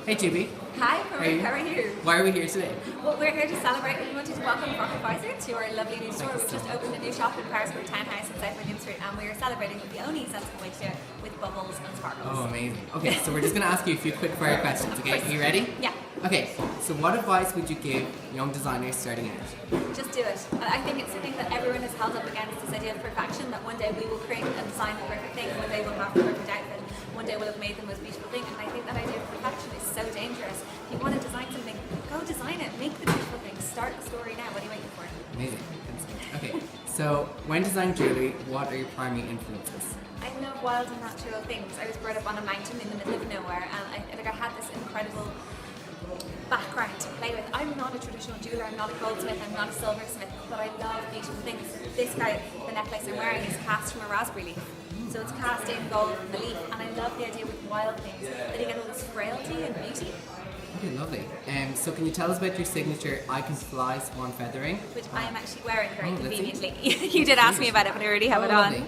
Hey Chupi. Hi, how are you? Why are we here today? Well, we're here to celebrate. We wanted to welcome Rocket Pfizer to our lovely new store. We've just opened a new shop in Parisburg Townhouse in South William Street, and we are celebrating with the only sensible way to do it, with bubbles and sparkles. Oh, amazing. Okay, so we're just going to ask you a few quick fire questions, okay? Are you ready? Yeah. Okay, so what advice would you give young designers starting out? Just do it. I think it's the thing that everyone is held up against, this idea of perfection, that one day we will create and design the perfect thing, one day we'll have the perfect outfit, one day we'll have made the most beautiful thing, and I think that idea of perfection is so dangerous. If you want to design something, go design it, make the beautiful thing, start the story now. What are you waiting for? Amazing. Okay, so when designing jewellery, what are your primary influences? I love wild and natural things. I was brought up on a mountain in the middle of nowhere, and I had this incredible background to play with. I'm not a traditional jeweler, I'm not a goldsmith, I'm not a silversmith, but I love beautiful things. This guy, the necklace I'm wearing, is cast from a raspberry leaf. So it's cast in gold from the leaf, and I love the idea with wild things that you get all this frailty and beauty. Okay, lovely. So can you tell us about your signature I Can Fly Swan feathering? Which I am actually wearing very Oh, let's see. conveniently. You did ask me about it, but I already have it on. Lovely.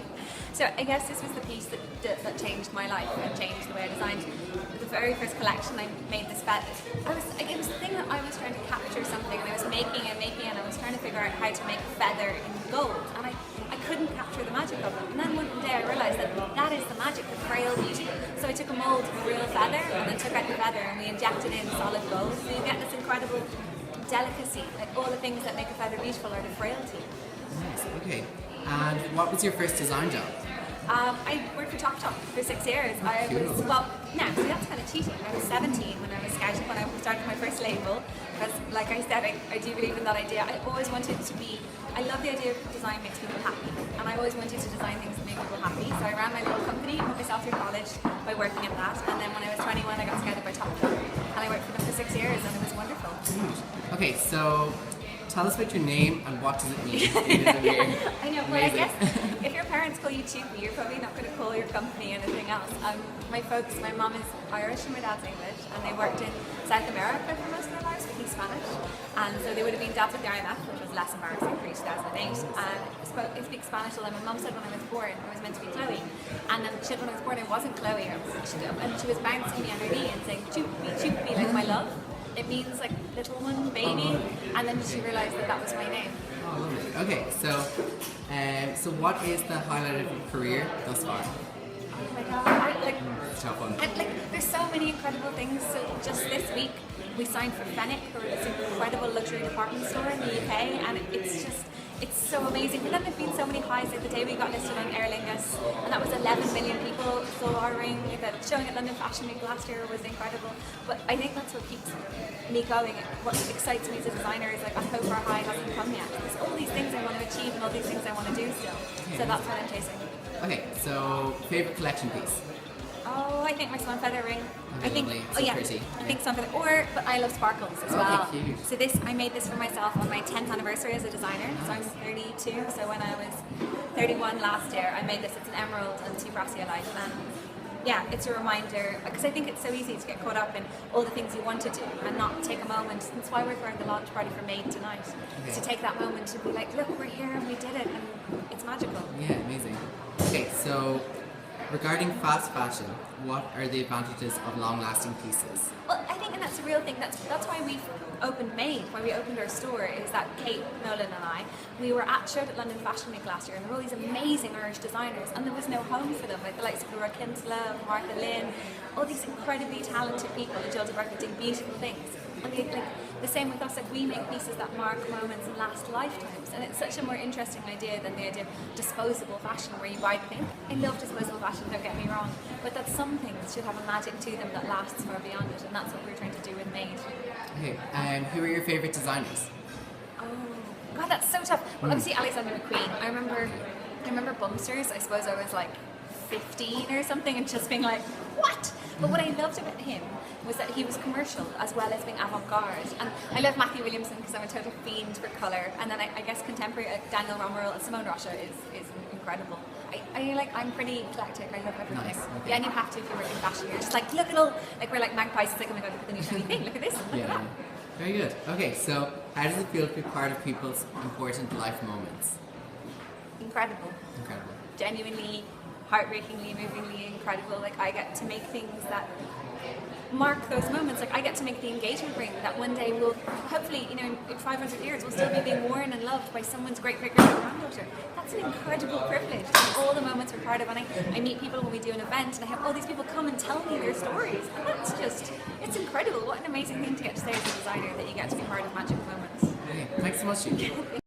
So I guess this was the piece that changed my life and changed the way I designed. The very first collection I made this feather. It was the thing that I was trying to capture something, and I was making and I was trying to figure out how to make a feather in gold, and I couldn't capture the magic of it. And then one day I realised that is the magic, the frail beauty. So I took a mould of a real feather and then took out the feather and we injected in solid gold. So you get this incredible delicacy, like all the things that make a feather beautiful are the frailty. Nice, okay. And what was your first design job? I worked for Top for 6 years. I was, well, no, see that's kind of cheating. I was 17 when I was scouting, when I started my first label, because like I said, I do believe in that idea. I always wanted to be, I love the idea of design makes people happy, and I always wanted to design things that make people happy. So I ran my little company, put myself through college by working in that, and then when I was 21 I got scouted by Top, and I worked for them for 6 years, and it was wonderful. Okay, so tell us about your name and what does it mean? It is weird. I know, well I guess if your parents call you Chupi, you're probably not going to call your company anything else. My folks, my mom is Irish and my dad's English, and they worked in South America for most of their lives, but he's Spanish. And so they would have been dabbed with the IMF, which was less embarrassing pre-2008. And I speak Spanish, although my mom said when I was born I was meant to be Chloe. And then she said when I was born I wasn't Chloe, and she was bouncing me on her knee and saying Chupi, Chupi, like my love. It means like little one, baby, and then she realised that was my name. Oh, lovely. Okay, so what is the highlight of your career thus far? Oh my god, It's tough one. there's so many incredible things. So just this week we signed for Fenwick, who are this incredible luxury department store in the UK, and it's so amazing. But then there've been so many highs. Like the day we got listed on Aer Lingus, and that was 11 million people saw our ring. That showing at London Fashion Week last year was incredible. But I think that's what keeps me going. What excites me as a designer is like, I hope our high hasn't come yet. There's all these things I want to achieve and all these things I want to do still. So that's what I'm chasing. Okay, so favorite collection piece? Oh, I think my swan feather ring. Okay, I think, lovely. oh So yeah, pretty. I think swan feather. But I love sparkles as well. Okay, cute. So I made this for myself on my 10th anniversary as a designer. So I'm 32. So when I was 31 last year, I made this. It's an emerald and two brassiolite, and yeah, it's a reminder, because I think it's so easy to get caught up in all the things you want to do and not take a moment. That's why we're throwing the launch party for Made tonight. Okay. To take that moment to be like, look, we're here and we did it, and it's magical. Yeah, amazing. Okay, so regarding fast fashion, what are the advantages of long-lasting pieces? Well, I think, and that's a real thing. That's why we've opened Made, why we opened our store. Is that Kate Nolan and I, we were showed at London Fashion Week last year, and there were all these amazing Irish designers, and there was no home for them. Like the likes of Laura Kinsella, Martha Lynn, all these incredibly talented people, and Jill DeBerka doing beautiful things. And the same with us, like we make pieces that mark moments and last lifetimes, and it's such a more interesting idea than the idea of disposable fashion where you buy the thing. I love disposable fashion, don't get me wrong, but that some things should have a magic to them that lasts far beyond it, and that's what we're trying to do with Made. Okay, who are your favorite designers? Oh god, that's so tough. Well, obviously Alexander McQueen. I remember Bumsters. I suppose I was like 15 or something, and just being like, what? But what I loved about him was that he was commercial as well as being avant-garde. And I love Matthew Williamson because I'm a total fiend for colour. And then I guess contemporary Daniel Romeril and Simone Rocha is incredible. I'm pretty eclectic. I love everything. Nice, okay. Yeah, and you have to if you're working fashion. You're just like, look at all, like we're like magpies. It's like, oh my god, look at the new shiny thing. Look at this. Look at that. Very good. Okay, so how does it feel to be part of people's important life moments? Incredible. Incredible. Genuinely, heartbreakingly, movingly incredible. Like I get to make things that mark those moments. Like I get to make the engagement ring that one day will, hopefully, in 500 years, will still be being worn and loved by someone's great granddaughter. That's an incredible privilege. And all the moments we're part of, and I meet people when we do an event, and I have all these people come and tell me their stories. And that's just, it's incredible. What an amazing thing to get to say as a designer, that you get to be part of magical moments. Okay, thanks so much, Chupi.